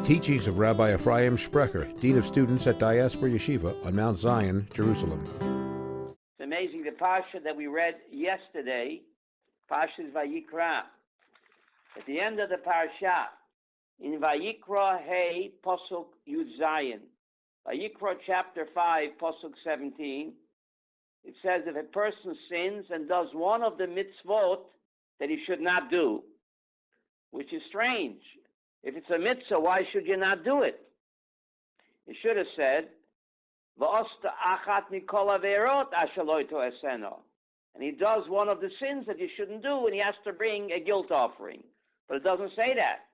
teachings of Rabbi Ephraim Sprecher, Dean of Students at Diaspora Yeshiva on Mount Zion, Jerusalem. It's amazing, the Parsha that we read yesterday, Parsha's Vayikra. At the end of the Parsha, in Vayikra Hey Posuk Yud Zayin, Vayikra chapter 5, Posuk 17, it says if a person sins and does one of the mitzvot that he should not do, which is strange. If it's a mitzvah, why should you not do it? He should have said, V'osta achat mikol averot asher lo to'eseno. And he does one of the sins that you shouldn't do, and he has to bring a guilt offering. But it doesn't say that.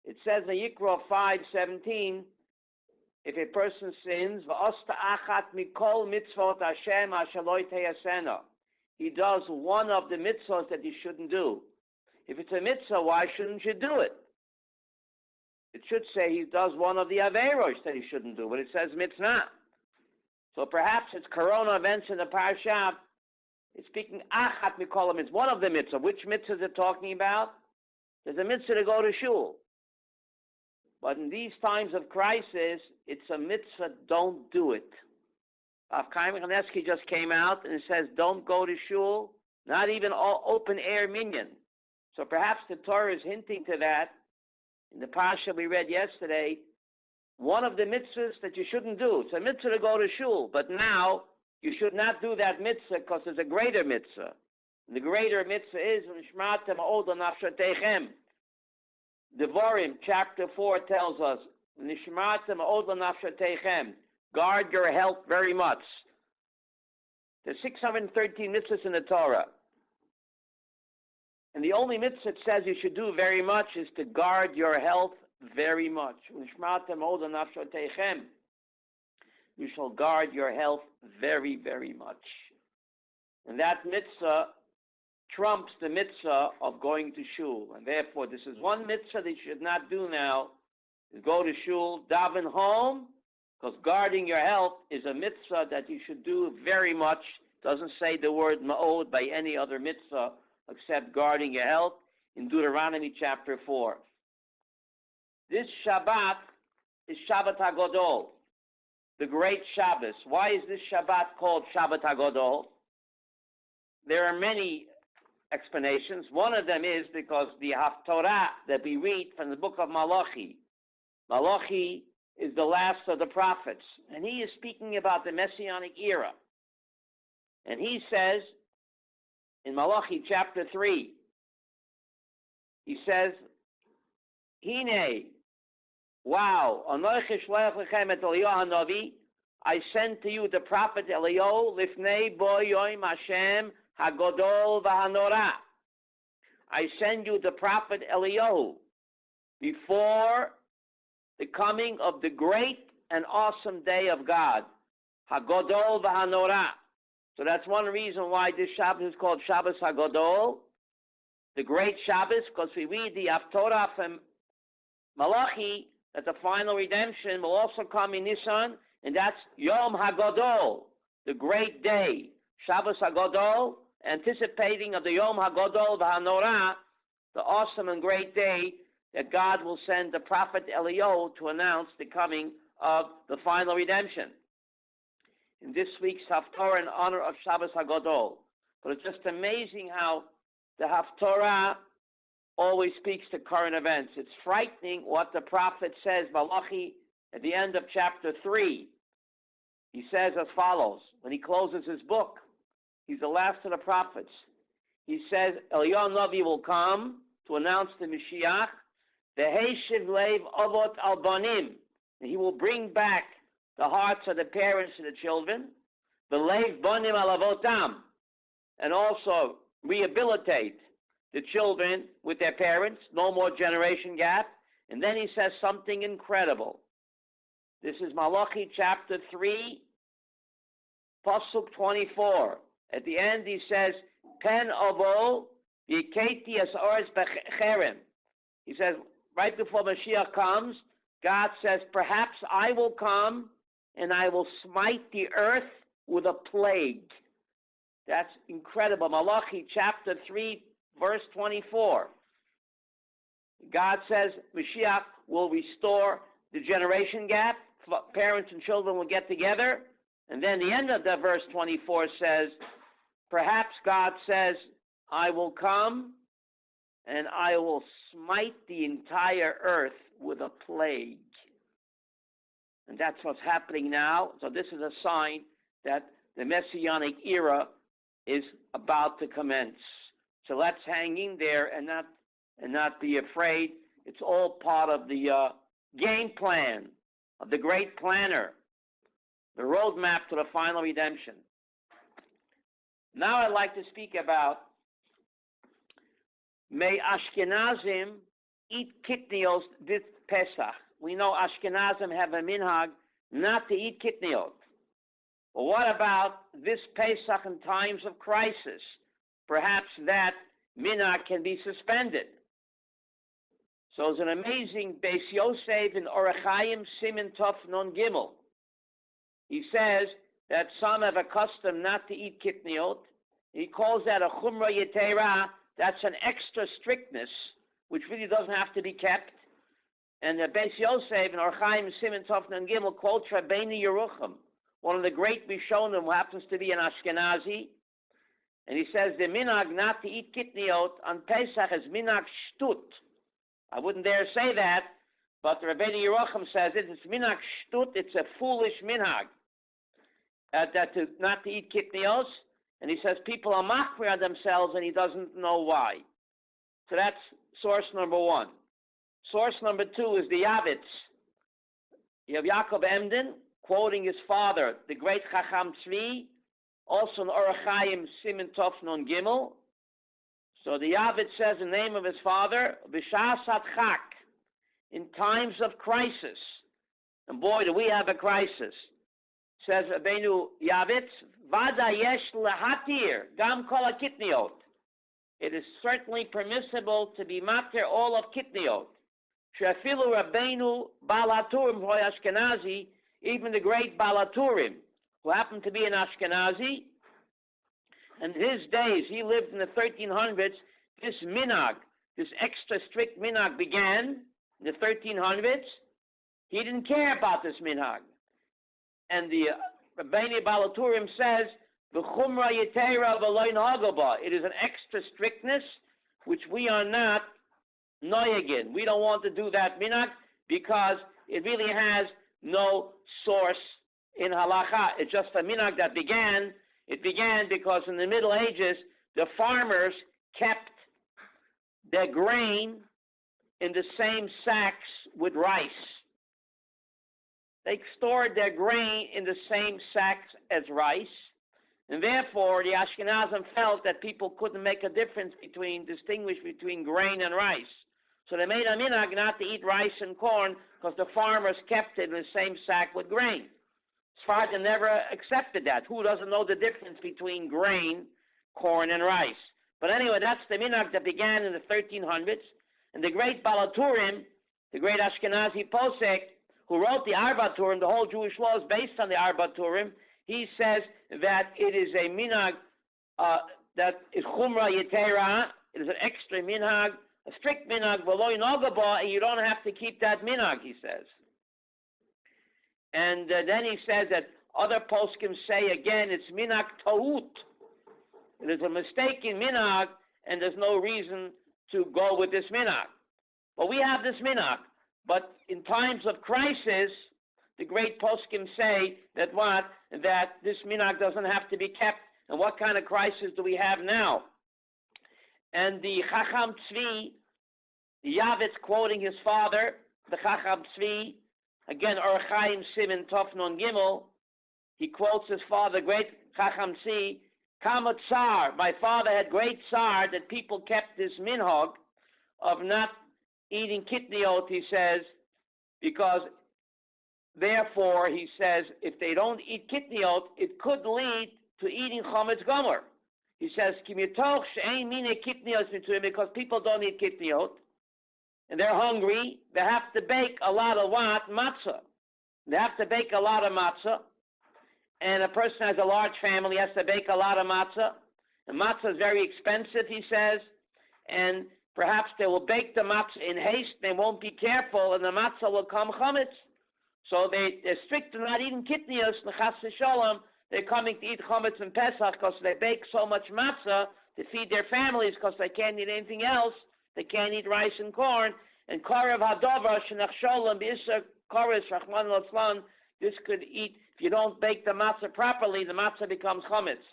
It says in Yikra 5:17, if a person sins, V'osta achat mikol mitzvot Hashem asher lo to'eseno. He does one of the mitzvahs that you shouldn't do. If it's a mitzvah, why shouldn't you do it? It should say he does one of the averos that he shouldn't do, but it says mitzvah. So perhaps it's Corona events in the Parsha. It's speaking achat mikolam. It's one of the mitzvah. Which mitzvah is it talking about? There's a mitzvah to go to shul. But in these times of crisis, it's a mitzvah, don't do it. Rav Chaim Kanievsky just came out and it says don't go to shul, not even all open air minyan. So perhaps the Torah is hinting to that. In the Parsha we read yesterday, one of the mitzvahs that you shouldn't do. It's a mitzvah to go to shul, but now you should not do that mitzvah because there's a greater mitzvah. And the greater mitzvah is Nishmatem Od Nafshatechem. Devarim chapter 4 tells us Nishmatem Od Nafshatechem. Guard your health very much. There's 613 mitzvahs in the Torah. And the only mitzvah it says you should do very much is to guard your health very much. You shall guard your health very, very much. And that mitzvah trumps the mitzvah of going to shul. And therefore, this is one mitzvah that you should not do now, is go to shul, daven home, because guarding your health is a mitzvah that you should do very much. Doesn't say the word ma'od by any other mitzvah except guarding your health in Deuteronomy chapter 4. This Shabbat is Shabbat HaGadol, the great Shabbos. Why is this Shabbat called Shabbat HaGadol? There are many explanations. One of them is because the Haftorah that we read from the book of Malachi. Malachi is the last of the prophets, and he is speaking about the Messianic era. And he says, in Malachi chapter 3, he says, Hine, wow, I send to you the prophet Eliyahu, Lifnei bo yoim Hashem hagodol v'hanora. I send you the prophet Eliyahu before the coming of the great and awesome day of God, hagodol v'hanora. So that's one reason why this Shabbos is called Shabbos HaGadol, the great Shabbos, because we read the Haftorah from Malachi that the final redemption will also come in Nisan, and that's Yom HaGadol, the great day. Shabbos HaGadol, anticipating of the Yom HaGadol v'Hanorah, the awesome and great day that God will send the prophet Eliyahu to announce the coming of the final redemption. In this week's Haftorah in honor of Shabbos HaGadol. But it's just amazing how the Haftorah always speaks to current events. It's frightening what the prophet says, Malachi, at the end of chapter 3. He says as follows, when he closes his book, he's the last of the prophets. He says, Eliyahu Navi will come to announce the Mashiach, the Heishiv Leiv Avot Al Banim, and he will bring back the hearts of the parents and the children, the Leiv Banim Al Avotam, and also rehabilitate the children with their parents, no more generation gap. And then he says something incredible. This is Malachi chapter 3, Pasuk 24. At the end he says, Pen Avo Yiketi as Ores Becherem. He says, right before Mashiach comes, God says, perhaps I will come and I will smite the earth with a plague. That's incredible. Malachi chapter 3, verse 24. God says Mashiach will restore the generation gap. Parents and children will get together. And then the end of the verse 24 says, perhaps God says, I will come and I will smite the entire earth with a plague. And that's what's happening now. So this is a sign that the Messianic era is about to commence. So let's hang in there and not be afraid. It's all part of the game plan of the great planner, the roadmap to the final redemption. Now I'd like to speak about, may Ashkenazim eat Kitniyot this Pesach. We know Ashkenazim have a minhag not to eat Kitniyot. But what about this Pesach in times of crisis? Perhaps that minhag can be suspended. So it's an amazing Beis Yosef in Orach Chaim Siman Tov Non Gimel. He says that some have a custom not to eat Kitniyot. He calls that a Chumra Yetera. That's an extra strictness, which really doesn't have to be kept. And the Beis Yosef in Orach Chaim Siman Tov Non Gimel quotes Rabbeinu Yerucham, one of the great Rishonim who happens to be an Ashkenazi. And he says the minhag not to eat Kitniyot on Pesach is minhag shtut. I wouldn't dare say that, but Rabbeinu Yerucham says it's minhag shtut. It's a foolish minhag not to eat Kitniyot. And he says people are machmir on themselves, and he doesn't know why. So that's source number one. Source number two is the Yavitz. You have Yaakov Emden quoting his father, the great Chacham Tzvi, also in Orach Chaim Siman Tov Non Gimel. So the Yavitz says in the name of his father, B'shas Chak, in times of crisis. And boy, do we have a crisis. Says Rabbeinu Yavitz, Vada yesh lehatir gam kol hakitniyot. It is certainly permissible to be matir all of Kitniyot. Shefilu Rabbeinu Balaturim Hoy Ashkenazi, even the great Balaturim, who happened to be an Ashkenazi, and in his days, he lived in the 1300s, this minhag, this extra strict minhag began in the 1300s. He didn't care about this minhag. And the Rabbeinu Balaturim says, V'chumra yetera v'loy nahagaba. It is an extra strictness which we are not noyagin. We don't want to do that minhag because it really has no source in halacha. It's just a minhag that began. It began because in the Middle Ages, the farmers kept their grain in the same sacks with rice. They stored their grain in the same sacks as rice, and therefore the Ashkenazim felt that people couldn't make a distinguish between grain and rice. So they made a minhag not to eat rice and corn because the farmers kept it in the same sack with grain. Sfardim never accepted that. Who doesn't know the difference between grain, corn, and rice? But anyway, that's the minhag that began in the 1300s. And the great Balaturim, the great Ashkenazi posek, who wrote the Arba Turim, the whole Jewish law is based on the Arba Turim, he says that it is a minhag that is chumra yetera. It is an extra minhag, a strict minhag, v'lo nogaba, and you don't have to keep that minhag, he says. And then he says that other poskim say again, it's minhag ta'ut. It is a mistake in minhag, and there's no reason to go with this minhag. But we have this minhag. But in times of crisis, the great poskim say that what? That this minhag doesn't have to be kept. And what kind of crisis do we have now? And the Chacham Tzvi, the Yavitz quoting his father, the Chacham Tzvi, again, Orach Chaim Siman Tov Non Gimel, he quotes his father, great Chacham Tzvi, Kama Tsar, my father had great tsar that people kept this minhag of not eating Kitniyot, he says, because therefore, he says, if they don't eat Kitniyot, it could lead to eating Chometz Gomer. He says, because people don't eat Kitniyot, and they're hungry, they have to bake a lot of what? Matzah. They have to bake a lot of matzah, and a person has a large family, has to bake a lot of matzah, and matzah is very expensive, he says, and perhaps they will bake the matzah in haste, they won't be careful, and the matzah will come chametz. So they're strict to not eating kitniyos, nechas v'sholom. They're coming to eat chametz and Pesach because they bake so much matzah to feed their families because they can't eat anything else. They can't eat rice and corn. And korav hadover shenach sholom b'isser koris rachman l'tzlan. This could eat, if you don't bake the matzah properly, the matzah becomes chametz.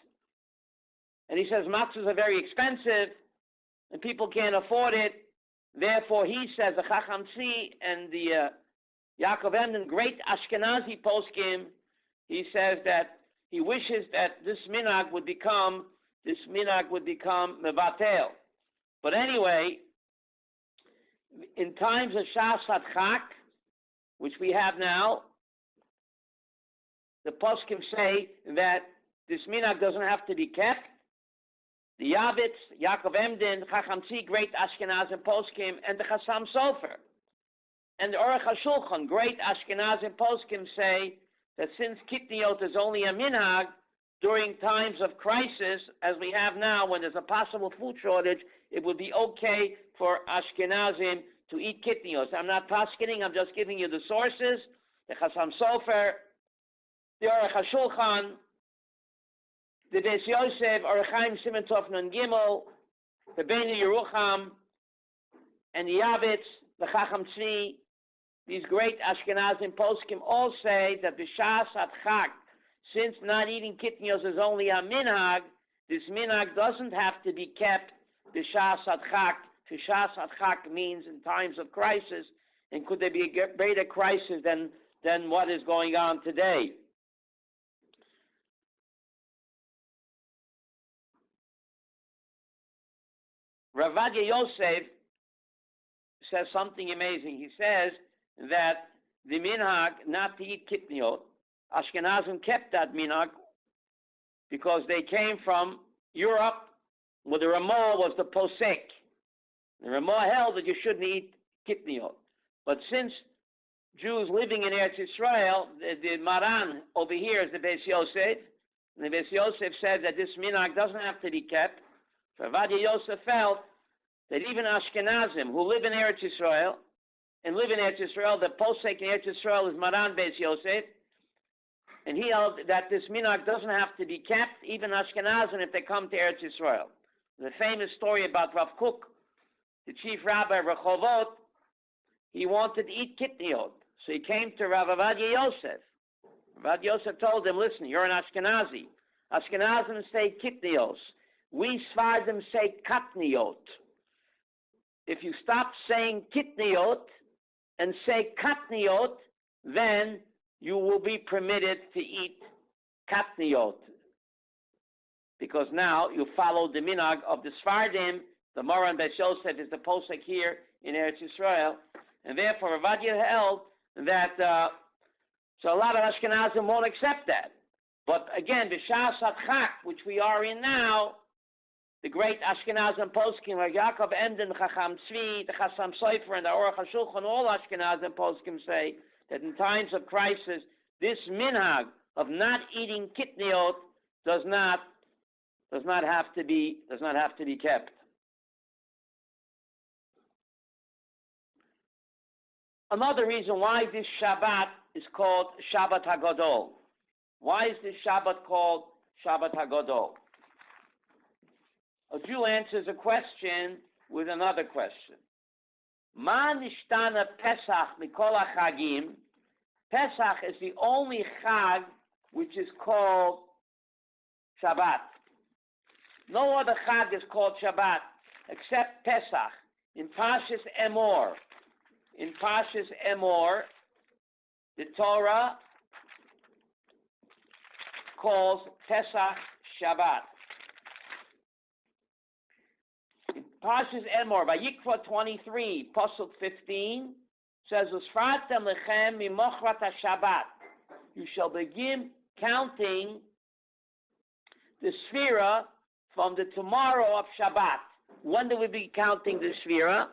And he says matzahs are very expensive and people can't afford it. Therefore, he says, the Chacham Tzvi and the Yaakov Emden, great Ashkenazi poskim, he says that he wishes that this minhag would become mevatel. But anyway, in times of Shas HaChak, which we have now, the poskim say that this minhag doesn't have to be kept. The Yavitz, Yaakov Emden, Chacham Tzvi, great Ashkenazim poskim, and the Chassam Sofer. And the Aruch HaShulchan, great Ashkenazim poskim, say that since Kitniyot is only a minhag, during times of crisis, as we have now, when there's a possible food shortage, it would be okay for Ashkenazim to eat Kitniyot. I'm not paskening, I'm just giving you the sources. The Chassam Sofer, the Aruch HaShulchan, the Beis Yosef, Orach Chaim Siman Tov Nun Gimel, the Bnei Yerucham, and the Yavitz, the Chacham Tzvi, these great Ashkenazim poskim all say that the Shas HaChak, since not eating kitniyos is only a minhag, this minhag doesn't have to be kept. The Shas HaChak, the Shas HaChak means in times of crisis, and could there be a greater crisis than what is going on today? Rav Yosef says something amazing. He says that the minhag not to eat kitniyot, Ashkenazim kept that minhag because they came from Europe, where the Ramah was the posek. The Ramah held that you shouldn't eat kitniyot. But since Jews living in Eretz Yisrael, the Maran over here is the Beis Yosef, and the Beis Yosef said that this minhag doesn't have to be kept. So Rav Yosef felt that even Ashkenazim who live in Eretz Yisrael, the posek in Eretz Yisrael is Maran Beis Yosef, and he held that this minhag doesn't have to be kept, even Ashkenazim, if they come to Eretz Yisrael. The famous story about Rav Kook, the chief rabbi of Rehovot, he wanted to eat kitniyot, so he came to Rav Yosef. Rav Yosef told him, listen, you're an Ashkenazi. Ashkenazim say kitniyos. We Sfardim say katniyot. If you stop saying kitniyot and say katniyot, then you will be permitted to eat katniyot. Because now you follow the minhag of the Sfardim. The Moran Beis Yosef is the posek here in Eretz Yisrael. And therefore, Rav held that, so a lot of Ashkenazim won't accept that. But again, the Shas HaChak, which we are in now, the great Ashkenazim poskim like Yaakov Emden, Chacham Tzvi, the Chassam Sofer, and the Aruch HaShulchan, all Ashkenazim poskim say that in times of crisis, this minhag of not eating kitniyot does not have to be kept. Another reason why this Shabbat is called Shabbat HaGadol. Why is this Shabbat called Shabbat HaGadol? A Jew answers a question with another question. Ma nishtana Pesach mikol hachagim. Pesach is the only chag which is called Shabbat. No other chag is called Shabbat except Pesach. In Parshas Emor, the Torah calls Pesach Shabbat. In Parshas Emor, Vayikra 23, Pasuk 15, says, "Usfartem lechem mimochrat haShabbat." You shall begin counting the Sphira from the tomorrow of Shabbat. When do we be counting the Sphira?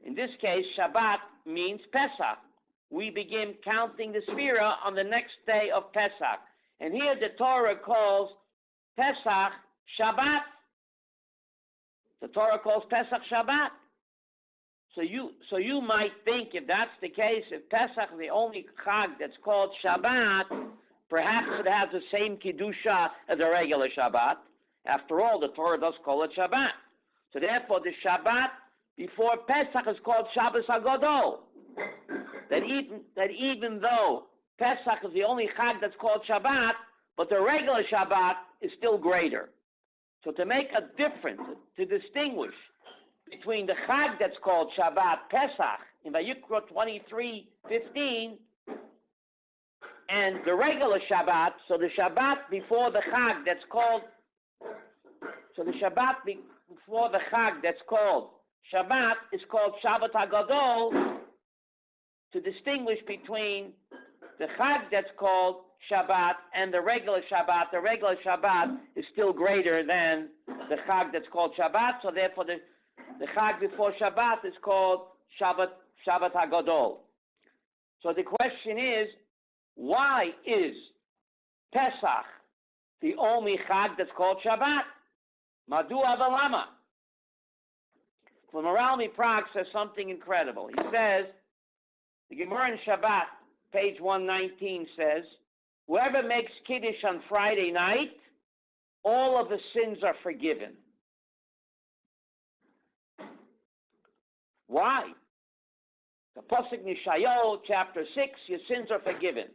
In this case, Shabbat means Pesach. We begin counting the Sphira on the next day of Pesach. And here the Torah calls Pesach Shabbat. The Torah calls Pesach Shabbat. So you might think, if that's the case, if Pesach is the only Chag that's called Shabbat, perhaps it has the same Kedusha as a regular Shabbat. After all, the Torah does call it Shabbat. So therefore, the Shabbat before Pesach is called Shabbat HaGadol. That even though Pesach is the only Chag that's called Shabbat, but the regular Shabbat is still greater. So to make a difference, to distinguish between the Chag that's called Shabbat Pesach in Vayikra 23:15 and the regular Shabbat, so the Shabbat before the Chag that's called, before the Chag that's called Shabbat is called Shabbat HaGadol, to distinguish between the Chag that's called Shabbat and the regular Shabbat. The regular Shabbat is still greater than the Chag that's called Shabbat, so therefore the Chag before Shabbat is called Shabbat HaGadol. So the question is, why is Pesach the only Chag that's called Shabbat? Madua v'lama? The Maral Miprak says something incredible. He says, the Gemara in Shabbat, page 119 says, whoever makes Kiddush on Friday night, all of the sins are forgiven. Why? The Pasuk Nishayo, chapter 6, your sins are forgiven.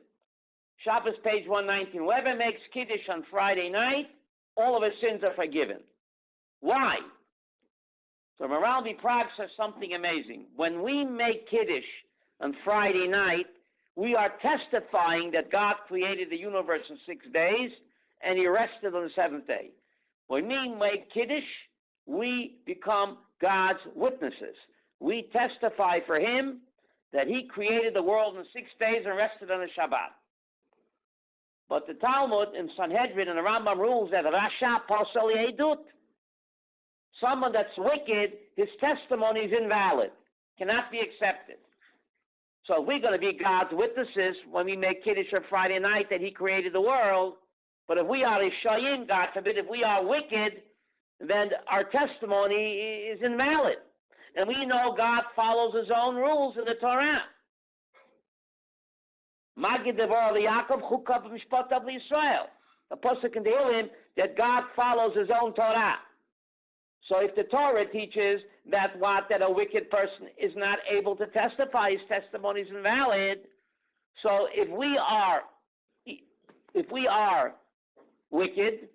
Shabbos, page 119. Whoever makes Kiddush on Friday night, all of his sins are forgiven. Why? So Maral Prague says something amazing. When we make Kiddush on Friday night, we are testifying that God created the universe in 6 days and he rested on the seventh day. When we make Kiddush, we become God's witnesses. We testify for him that he created the world in 6 days and rested on the Shabbat. But the Talmud in Sanhedrin and the Rambam rules that Rasha Pasal Yedut, someone that's wicked, his testimony is invalid, cannot be accepted. So we're going to be God's witnesses when we make Kiddush on Friday night that he created the world. But if we are Rishayim, God forbid, if we are wicked, then our testimony is invalid. And we know God follows his own rules in the Torah. Magid Devar Yaakov Chukav Mishpatav Yisrael. The pasuk in the Tehillim that God follows his own Torah. So if the Torah teaches that a wicked person is not able to testify, his testimony is invalid. So if we are wicked,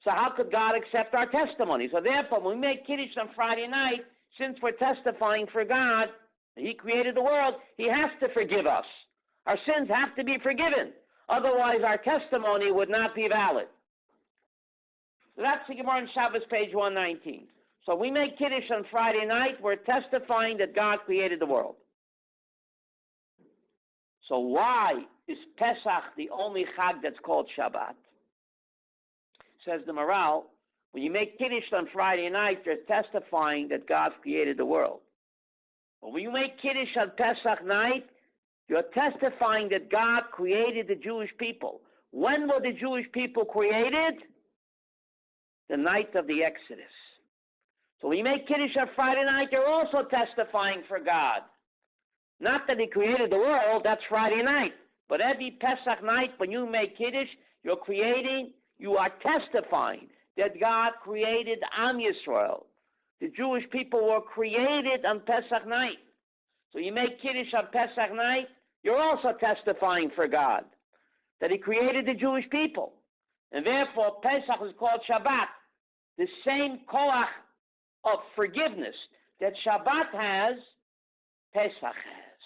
so how could God accept our testimony? So therefore, when we make Kiddush on Friday night, since we're testifying for God, he created the world, he has to forgive us. Our sins have to be forgiven. Otherwise, our testimony would not be valid. So that's the Gemara in Shabbos, page 119. So we make Kiddush on Friday night, we're testifying that God created the world. So why is Pesach the only Chag that's called Shabbat? Says the Maral, when you make Kiddush on Friday night, you're testifying that God created the world. But when you make Kiddush on Pesach night, you're testifying that God created the Jewish people. When were the Jewish people created? The night of the Exodus. So when you make Kiddush on Friday night, you're also testifying for God. Not that he created the world, that's Friday night. But every Pesach night, when you make Kiddush, you are testifying that God created Am Yisrael. The Jewish people were created on Pesach night. So you make Kiddush on Pesach night, you're also testifying for God, that he created the Jewish people. And therefore, Pesach is called Shabbat. The same koach of forgiveness that Shabbat has, Pesach has.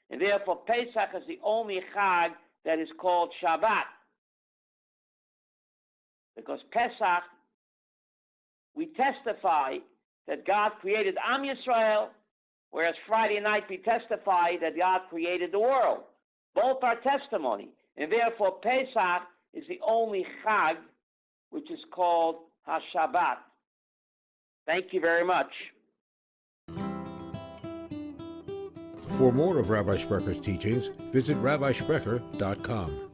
And therefore, Pesach is the only Chag that is called Shabbat. Because Pesach, we testify that God created Am Yisrael, whereas Friday night we testify that God created the world. Both are testimony. And therefore, Pesach is the only Chag which is called HaShabbat. Thank you very much. For more of Rabbi Sprecher's teachings, visit rabbisprecher.com.